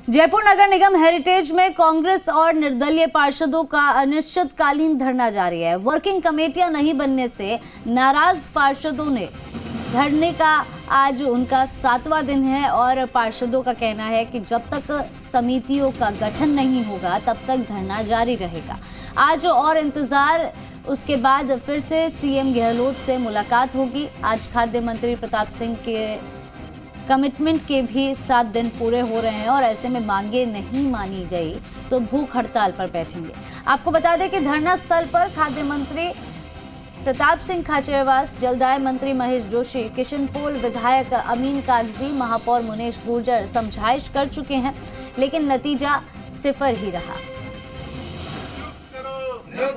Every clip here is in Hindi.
जयपुर नगर निगम हेरिटेज में कांग्रेस और निर्दलीय पार्षदों का अनिश्चितकालीन धरना जारी है। वर्किंग कमेटियां नहीं बनने से नाराज पार्षदों ने धरने का आज उनका 7वां दिन है और पार्षदों का कहना है कि जब तक समितियों का गठन नहीं होगा तब तक धरना जारी रहेगा। आज और इंतजार, उसके बाद फिर से सीएम गहलोत से मुलाकात होगी। आज खाद्य मंत्री प्रताप सिंह के कमिटमेंट के भी 7 दिन पूरे हो रहे हैं और ऐसे में मांगे नहीं मानी गई तो भूख हड़ताल पर बैठेंगे। आपको बता दें कि धरना स्थल पर खाद्य मंत्री प्रताप सिंह खाचरियावास, जलदाय मंत्री महेश जोशी, किशनपोल विधायक अमीन कागजी, महापौर मुनेश गुर्जर समझाइश कर चुके हैं, लेकिन नतीजा सिफर ही रहा।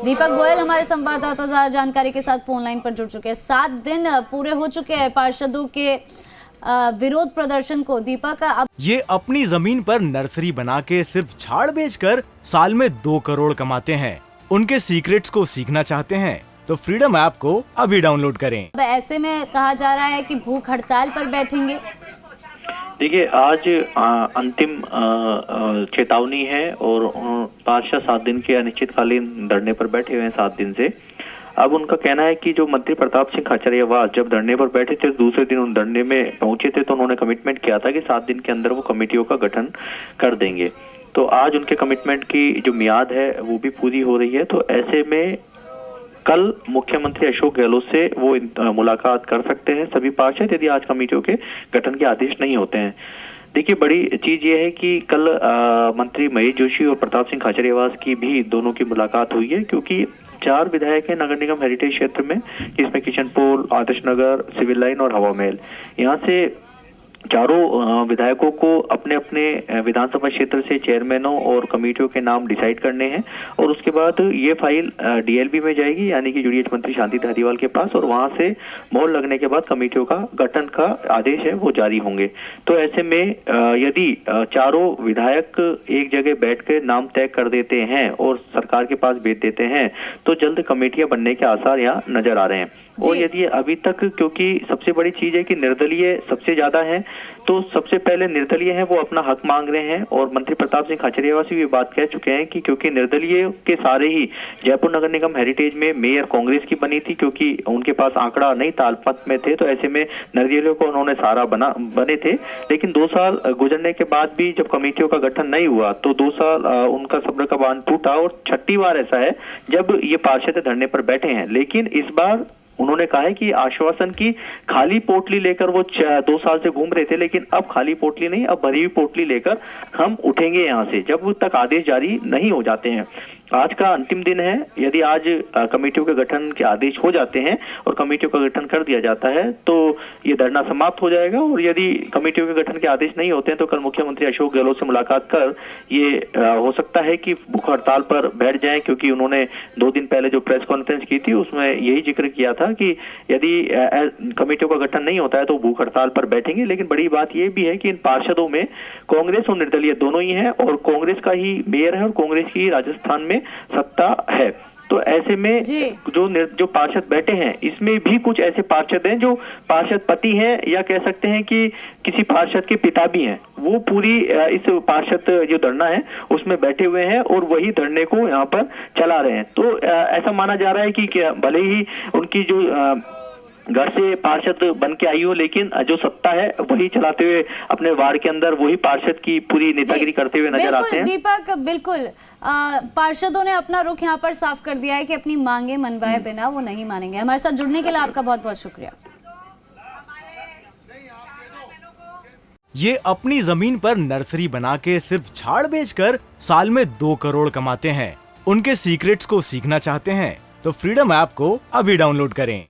दीपक गोयल हमारे संवाददाता ज्यादा जानकारी के साथ फोन लाइन पर जुड़ चुके हैं। 7 दिन पूरे हो चुके हैं पार्षदों के विरोध प्रदर्शन को। दीपक, अब ये अपनी जमीन पर नर्सरी बना के सिर्फ झाड़ बेचकर साल में 2 करोड़ कमाते हैं। उनके सीक्रेट्स को सीखना चाहते हैं तो फ्रीडम ऐप को अभी डाउनलोड करें। ऐसे में कहा जा रहा है कि भूख हड़ताल पर बैठेंगे। देखिए, आज अंतिम चेतावनी है और पार्षद 7 दिन के अनिश्चितकालीन धरने पर बैठे हुए हैं 7 दिन से। अब उनका कहना है कि जो मंत्री प्रताप सिंह खाचरियावास जब धरने पर बैठे थे, दूसरे दिन उन धरने में पहुंचे थे, तो उन्होंने कमिटमेंट किया था कि 7 दिन के अंदर वो कमेटियों का गठन कर देंगे। तो आज उनके कमिटमेंट की जो मियाद है वो भी पूरी हो रही है। तो ऐसे में कल मुख्यमंत्री अशोक गहलोत से वो मुलाकात कर सकते हैं सभी पार्षद, यदि आज कमेटियों के गठन के आदेश नहीं होते हैं। देखिए, बड़ी चीज ये है कि कल मंत्री महेश जोशी और प्रताप सिंह खाचरियावास की भी दोनों की मुलाकात हुई है, क्योंकि 4 विधायक हैं नगर निगम हेरिटेज क्षेत्र में, जिसमें किशनपोल, आदर्श नगर, सिविल लाइन और हवा महल। यहाँ से चारों विधायकों को अपने अपने विधानसभा क्षेत्र से चेयरमैनों और कमेटियों के नाम डिसाइड करने हैं और उसके बाद ये फाइल डीएलबी में जाएगी, यानी कि जुडियट मंत्री शांति धारीवाल के पास, और वहां से मोहर लगने के बाद कमेटियों का गठन का आदेश है वो जारी होंगे। तो ऐसे में यदि चारों विधायक एक जगह बैठ कर नाम तय कर देते हैं और सरकार के पास भेज देते हैं तो जल्द कमेटियां बनने के आसार यहाँ नजर आ रहे हैं। और यदि अभी तक, क्योंकि सबसे बड़ी चीज है कि निर्दलीय सबसे ज्यादा है, तो सबसे पहले निर्दलीय हैं वो अपना हक मांग रहे हैं और मंत्री प्रताप सिंह खाचरियावास भी ये बात कह चुके हैं कि क्योंकि निर्दलीय के सारे ही जयपुर नगर निगम हेरिटेज में मेयर कांग्रेस की बनी थी, क्योंकि उनके पास आंकड़ा नहीं था, अल्पमत में थे, तो ऐसे में निर्दलीय को उन्होंने सारा बने थे। लेकिन 2 साल गुजरने के बाद भी जब कमेटियों का गठन नहीं हुआ तो 2 साल उनका सब्र का बांध टूटा और 6ठी बार ऐसा है जब ये पार्षद धरने पर बैठे हैं। लेकिन इस बार उन्होंने कहा है कि आश्वासन की खाली पोटली लेकर वो 2 साल से घूम रहे थे, लेकिन अब खाली पोटली नहीं, अब भरी हुई पोटली लेकर हम उठेंगे यहाँ से जब तक आदेश जारी नहीं हो जाते हैं। आज का अंतिम दिन है। यदि आज कमेटियों के गठन के आदेश हो जाते हैं और कमेटियों का गठन कर दिया जाता है तो ये धरना समाप्त हो जाएगा, और यदि कमेटियों के गठन के आदेश नहीं होते हैं तो कल मुख्यमंत्री अशोक गहलोत से मुलाकात कर ये हो सकता है कि भूख हड़ताल पर बैठ जाएं, क्योंकि उन्होंने 2 दिन पहले जो प्रेस कॉन्फ्रेंस की थी उसमें यही जिक्र किया था कि यदि कमेटियों का गठन नहीं होता है तो भूख हड़ताल पर बैठेंगे। लेकिन बड़ी बात यह भी है कि इन पार्षदों में कांग्रेस और निर्दलीय दोनों ही हैं और कांग्रेस का ही मेयर है और कांग्रेस की राजस्थान में सत्ता है। तो ऐसे में जो पार्षद बैठे हैं इसमें भी कुछ ऐसे पार्षद हैं जो पार्षद पति हैं, या कह सकते हैं कि किसी पार्षद के पिता भी हैं। वो पूरी इस पार्षद जो धरना है उसमें बैठे हुए हैं और वही धरने को यहाँ पर चला रहे हैं। तो ऐसा माना जा रहा है कि भले ही उनकी जो घर से पार्षद बन के आई हो, लेकिन जो सत्ता है वही चलाते हुए अपने वार्ड के अंदर वही पार्षद की पूरी नेतागिरी करते हुए नजर आते हैं। दीपक, बिल्कुल पार्षदों ने अपना रुख यहाँ पर साफ कर दिया है कि अपनी मांगे मनवाए बिना वो नहीं मानेंगे। हमारे साथ जुड़ने के लिए आपका बहुत बहुत शुक्रिया। ये अपनी जमीन पर नर्सरी बना के सिर्फ झाड़ बेचकर साल में 2 करोड़ कमाते हैं। उनके सीक्रेट्स को सीखना चाहते हैं तो फ्रीडम ऐप को अभी डाउनलोड करें।